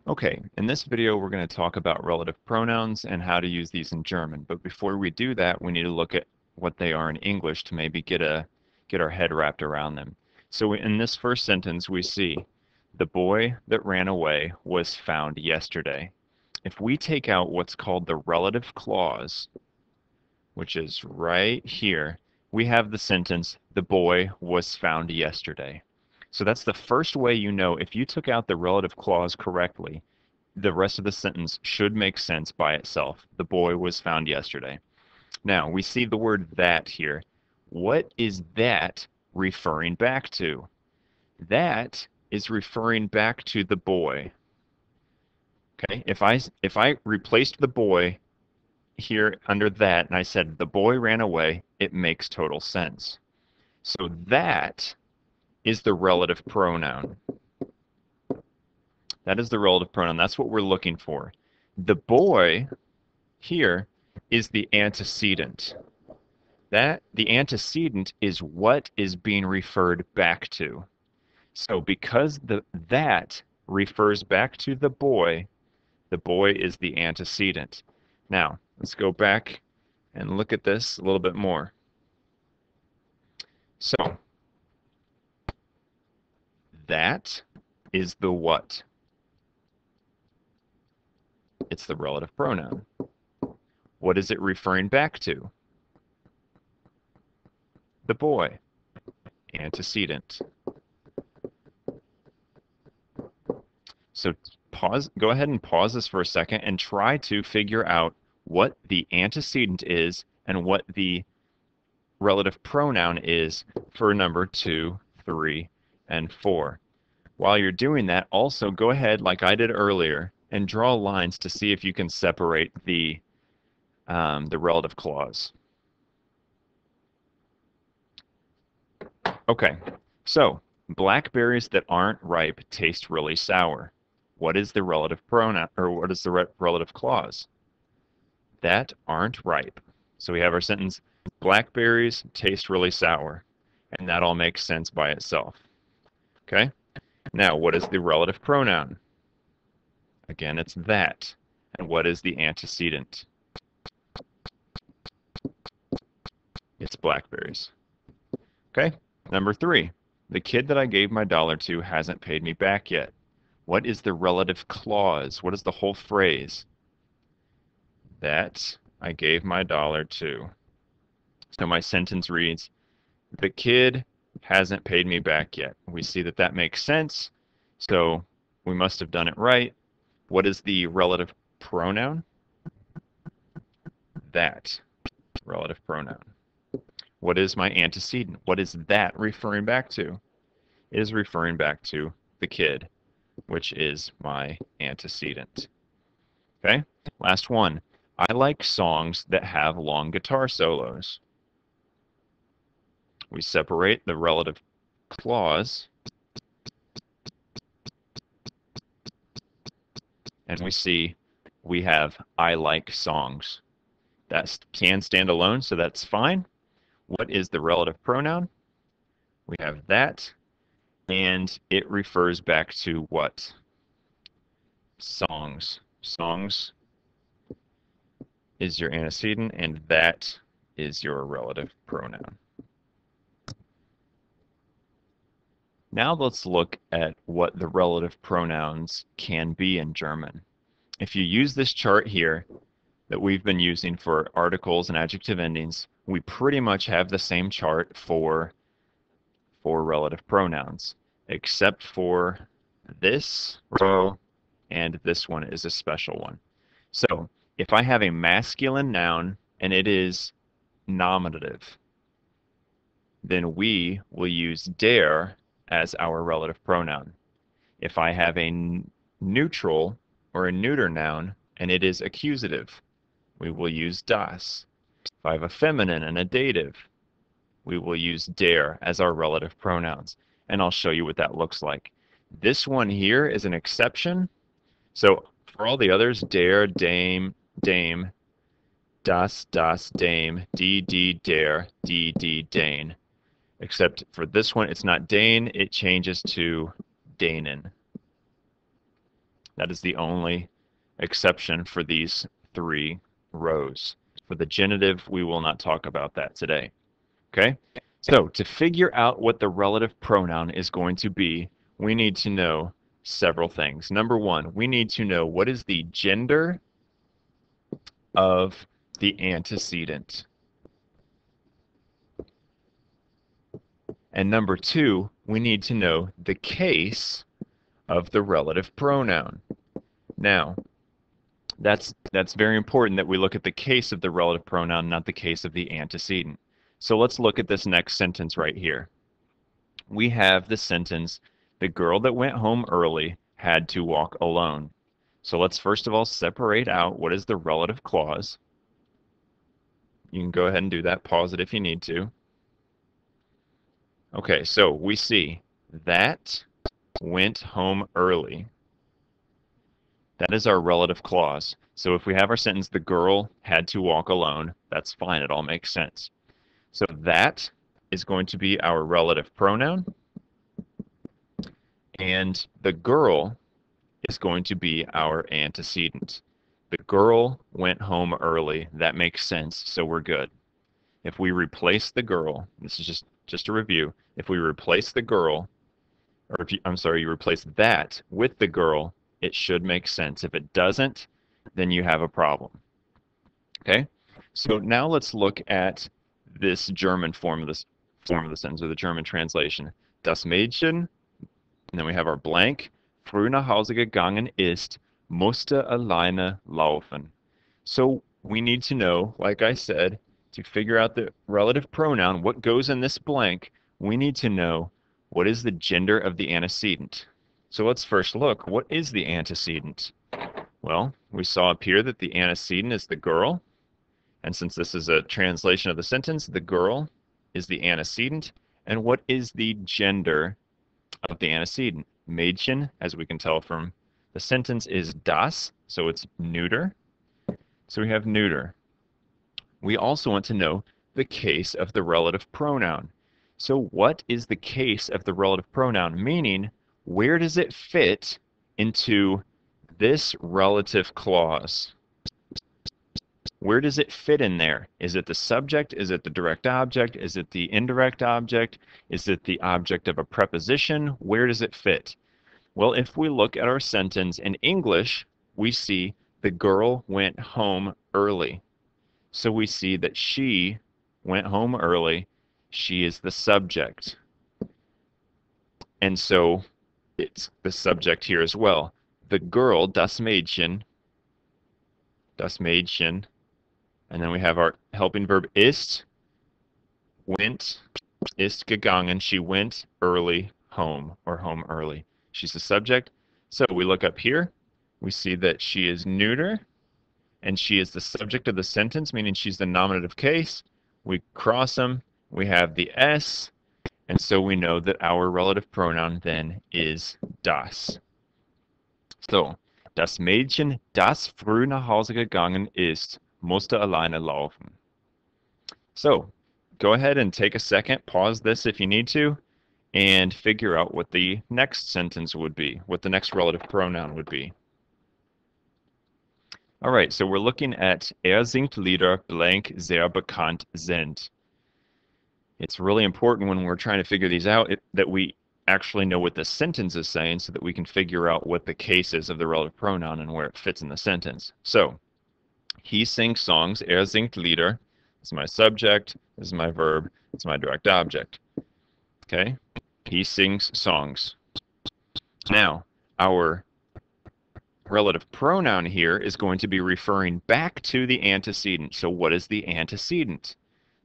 Okay, in this video we're going to talk about relative pronouns and how to use these in German. But before we do that, we need to look at what they are in English to maybe get our head wrapped around them. So in this first sentence we see, the boy that ran away was found yesterday. If we take out what's called the relative clause, which is right here, we have the sentence, the boy was found yesterday. So that's the first way you know if you took out the relative clause correctly, the rest of the sentence should make sense by itself. The boy was found yesterday. Now, we see the word that here. What is that referring back to? That is referring back to the boy. Okay, if I replaced the boy here under that and I said the boy ran away, it makes total sense. So that is the relative pronoun. That is the relative pronoun. That's what we're looking for. The boy here is the antecedent. The antecedent is what is being referred back to. So because that refers back to the boy is the antecedent. Now, let's go back and look at this a little bit more. So, that is the what. It's the relative pronoun. What is it referring back to? The boy. Antecedent. So go ahead and pause this for a second and try to figure out what the antecedent is and what the relative pronoun is for number 2, 3, and 4. While you're doing that, also go ahead, like I did earlier, and draw lines to see if you can separate the relative clause. Okay, so blackberries that aren't ripe taste really sour. What is the relative pronoun, or what is the relative clause? That aren't ripe. So we have our sentence, blackberries taste really sour, and that all makes sense by itself. Okay, now what is the relative pronoun? Again, it's that. And what is the antecedent? It's blackberries. Okay, number 3. The kid that I gave my dollar to hasn't paid me back yet. What is the relative clause? What is the whole phrase? That I gave my dollar to. So my sentence reads, the kid hasn't paid me back yet. We see that that makes sense, so we must have done it right. What is the relative pronoun? That relative pronoun. What is my antecedent? What is that referring back to? It is referring back to the kid, which is my antecedent. Okay, last one. I like songs that have long guitar solos. We separate the relative clause, and we see we have I like songs. That can stand alone, so that's fine. What is the relative pronoun? We have that, and it refers back to what? Songs. Songs is your antecedent, and that is your relative pronoun. Now let's look at what the relative pronouns can be in German. If you use this chart here that we've been using for articles and adjective endings, we pretty much have the same chart for relative pronouns, except for this row, and this one is a special one. So if I have a masculine noun and it is nominative, then we will use der as our relative pronoun. If I have a neutral or a neuter noun and it is accusative, we will use das. If I have a feminine and a dative, we will use der as our relative pronouns. And I'll show you what that looks like. This one here is an exception. So for all the others, der, dame, dame, das, dame, die, der, die, dane. Except for this one, it's not Dane, it changes to Danen. That is the only exception for these 3 rows. For the genitive, we will not talk about that today. Okay? So to figure out what the relative pronoun is going to be, we need to know several things. Number one, we need to know what is the gender of the antecedent. And number two, we need to know the case of the relative pronoun. Now, that's very important that we look at the case of the relative pronoun, not the case of the antecedent. So let's look at this next sentence right here. We have the sentence, the girl that went home early had to walk alone. So let's first of all separate out what is the relative clause. You can go ahead and do that. Pause it if you need to. Okay, so we see that went home early. That is our relative clause. So if we have our sentence, the girl had to walk alone, that's fine. It all makes sense. So that is going to be our relative pronoun. And the girl is going to be our antecedent. The girl went home early. That makes sense, so we're good. If we replace the girl, this is just a review. If we replace the girl, or if you, I'm sorry, you replace that with the girl, it should make sense. If it doesn't, then you have a problem. Okay? So now let's look at this German form of the sentence, or the German translation. Das Mädchen, and then we have our blank, früh nach Hause gegangen ist, musste alleine laufen. So we need to know, like I said, to figure out the relative pronoun, what goes in this blank, we need to know what is the gender of the antecedent. So let's first look, what is the antecedent? Well, we saw up here that the antecedent is the girl, and since this is a translation of the sentence, the girl is the antecedent, and what is the gender of the antecedent? Mädchen, as we can tell from the sentence, is das, so it's neuter. So we have neuter. We also want to know the case of the relative pronoun. So what is the case of the relative pronoun? Meaning, where does it fit into this relative clause? Where does it fit in there? Is it the subject? Is it the direct object? Is it the indirect object? Is it the object of a preposition? Where does it fit? Well, if we look at our sentence in English, we see the girl went home early. So we see that she went home early. She is the subject. And so it's the subject here as well. The girl, das Mädchen, and then we have our helping verb ist, went, ist gegangen, she went early home, or home early. She's the subject. So we look up here, we see that she is neuter, and she is the subject of the sentence, meaning she's the nominative case. We cross them, we have the S, and so we know that our relative pronoun then is das. So, das Mädchen, das früh nach Hause gegangen ist, musste alleine laufen. So, go ahead and take a second, pause this if you need to, and figure out what the next sentence would be, what the next relative pronoun would be. All right, so we're looking at singt Lieder blank sehr bekannt sind. It's really important when we're trying to figure these out that we actually know what the sentence is saying so that we can figure out what the case is of the relative pronoun and where it fits in the sentence. So, he sings songs, singt Lieder. This is my subject, this is my verb, it's my direct object. Okay? He sings songs. Now, our relative pronoun here is going to be referring back to the antecedent. So what is the antecedent?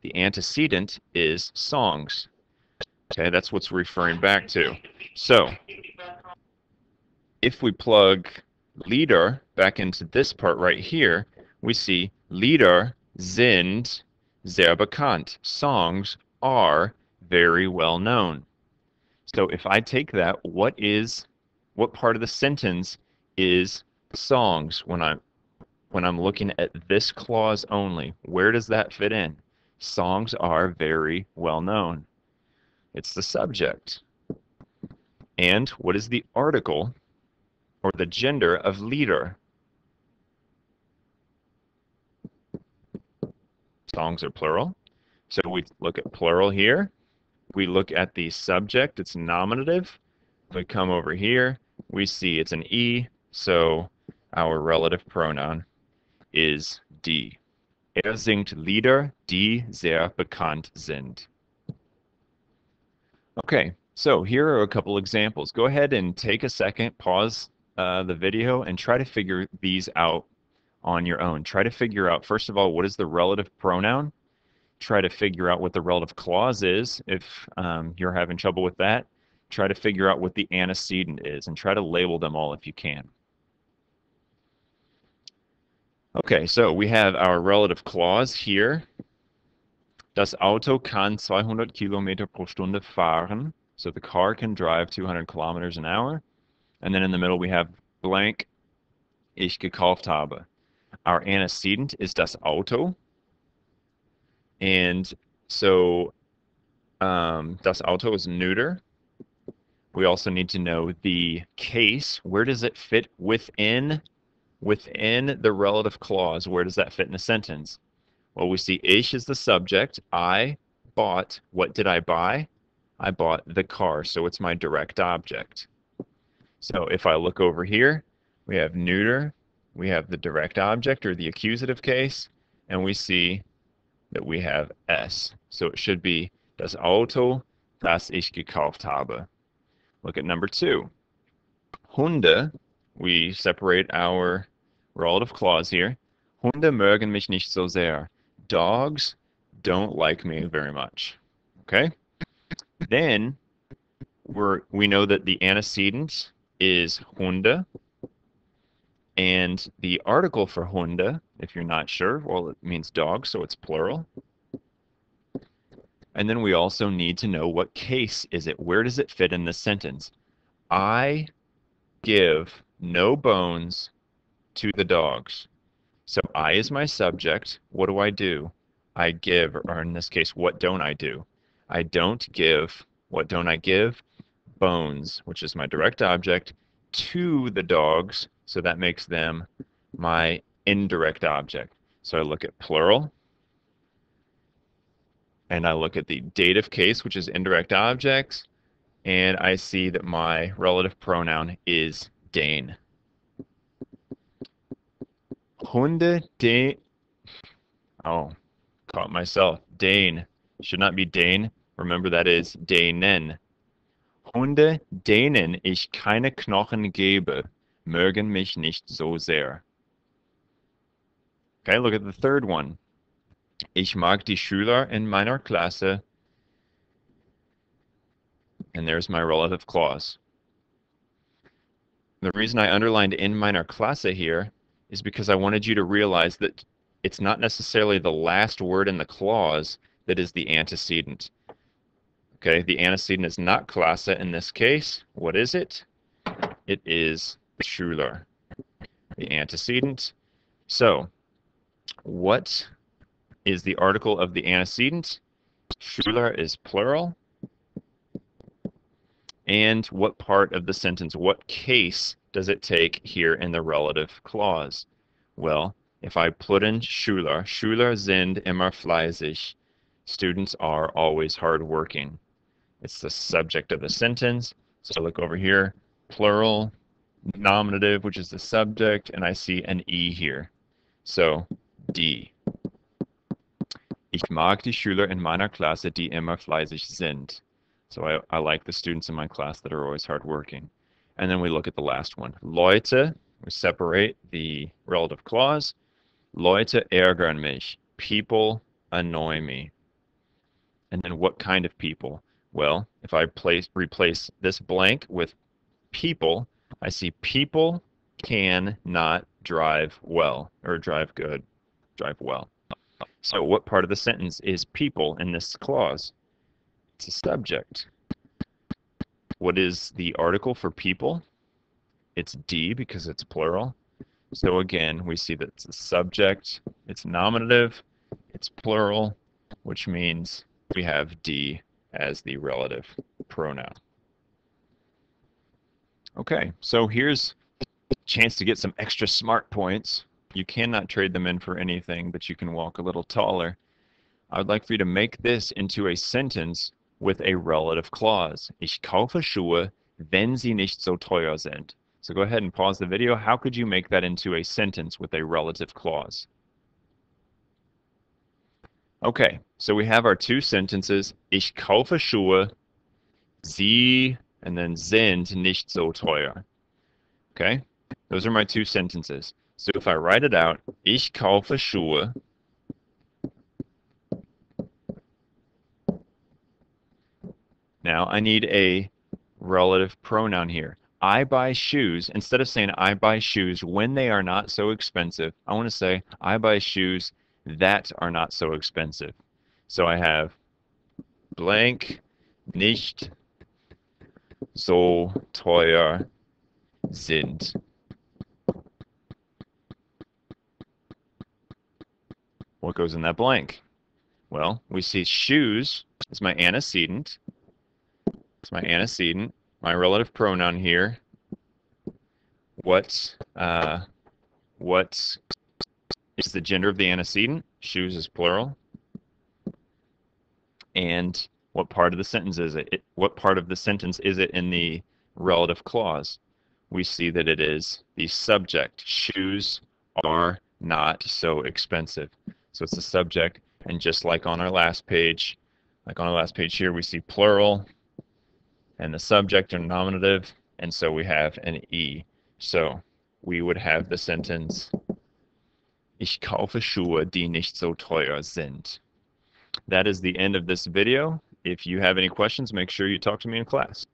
The antecedent is songs. Okay, that's what's referring back to. So if we plug Lieder back into this part right here, we see Lieder sind sehr bekannt. Songs are very well known. So if I take that, what part of the sentence is songs when I'm looking at this clause only? Where does that fit in? Songs are very well known. It's the subject. And what is the article or the gender of leader. Songs are plural. So we look at plural here. We look at the subject, it's nominative. We come over here, we see it's an E, so our relative pronoun is die. Er singt Lieder, die sehr bekannt sind. Okay, so here are a couple examples. Go ahead and take a second, pause the video, and try to figure these out on your own. Try to figure out, first of all, what is the relative pronoun? Try to figure out what the relative clause is if you're having trouble with that. Try to figure out what the antecedent is and try to label them all if you can. Okay, so we have our relative clause here. Das Auto kann 200 Kilometer pro Stunde fahren. So the car can drive 200 kilometers an hour. And then in the middle we have blank, ich gekauft habe. Our antecedent is das Auto. And so das Auto is neuter. We also need to know the case. Where does it fit within the relative clause? Where does that fit in a sentence? Well, we see ich is the subject. I bought. What did I buy? I bought the car, so it's my direct object. So if I look over here, we have neuter, we have the direct object or the accusative case, and we see that we have S. So it should be das Auto, das ich gekauft habe. Look at number 2. Hunde, we separate our relative clause here. Hunde mögen mich nicht so sehr. Dogs don't like me very much. Okay? Then we know that the antecedent is Hunde, and the article for Hunde, if you're not sure, well, it means dog, so it's plural. And then we also need to know what case is it? Where does it fit in the sentence? I give no bones to the dogs. So I is my subject. What do? I give, or in this case, what don't I do? I don't give, what don't I give? Bones, which is my direct object, to the dogs. So that makes them my indirect object. So I look at plural, and I look at the dative case, which is indirect objects, and I see that my relative pronoun is den. Hunde, den. Oh, caught myself. Den. Should not be den. Remember that is denen. Hunde, denen ich keine Knochen gebe, mögen mich nicht so sehr. Okay, look at the third one. Ich mag die Schüler in meiner Klasse. And there's my relative clause. The reason I underlined in meiner Klasse here is because I wanted you to realize that it's not necessarily the last word in the clause that is the antecedent. Okay, the antecedent is not Klasse in this case. What is it? It is Schüler, the antecedent. So, what is the article of the antecedent? Schüler is plural. And what part of the sentence, what case does it take here in the relative clause? Well, if I put in Schüler, Schüler sind immer fleißig. Students are always hardworking. It's the subject of the sentence. So I look over here, plural, nominative, which is the subject, and I see an E here. So, die. Ich mag die Schüler in meiner Klasse, die immer fleißig sind. So I like the students in my class that are always hardworking. And then we look at the last one. Leute, we separate the relative clause. Leute ärgern mich. People annoy me. And then what kind of people? Well, if I replace this blank with people, I see people can not drive well, or drive good, drive well. So what part of the sentence is people in this clause? It's a subject. What is the article for people? It's die because it's plural. So again, we see that it's a subject, it's nominative, it's plural, which means we have die as the relative pronoun. Okay, so here's chance to get some extra smart points. You cannot trade them in for anything, but you can walk a little taller. I would like for you to make this into a sentence with a relative clause. Ich kaufe Schuhe, wenn sie nicht so teuer sind. So go ahead and pause the video. How could you make that into a sentence with a relative clause? Okay, so we have our two sentences. Ich kaufe Schuhe, sie, and then sind nicht so teuer. Okay, those are my two sentences. So if I write it out, ich kaufe Schuhe, now I need a relative pronoun here. I buy shoes. Instead of saying I buy shoes when they are not so expensive, I want to say I buy shoes that are not so expensive. So I have blank nicht so teuer sind. What goes in that blank? Well, we see shoes is my antecedent. It's my antecedent. My relative pronoun here. What is the gender of the antecedent? Shoes is plural. And what part of the sentence is it? What part of the sentence is it in the relative clause? We see that it is the subject. Shoes are not so expensive. So it's the subject, and just like on our last page, here, we see plural, and the subject are nominative, and so we have an E. So we would have the sentence, Ich kaufe Schuhe, die nicht so teuer sind. That is the end of this video. If you have any questions, make sure you talk to me in class.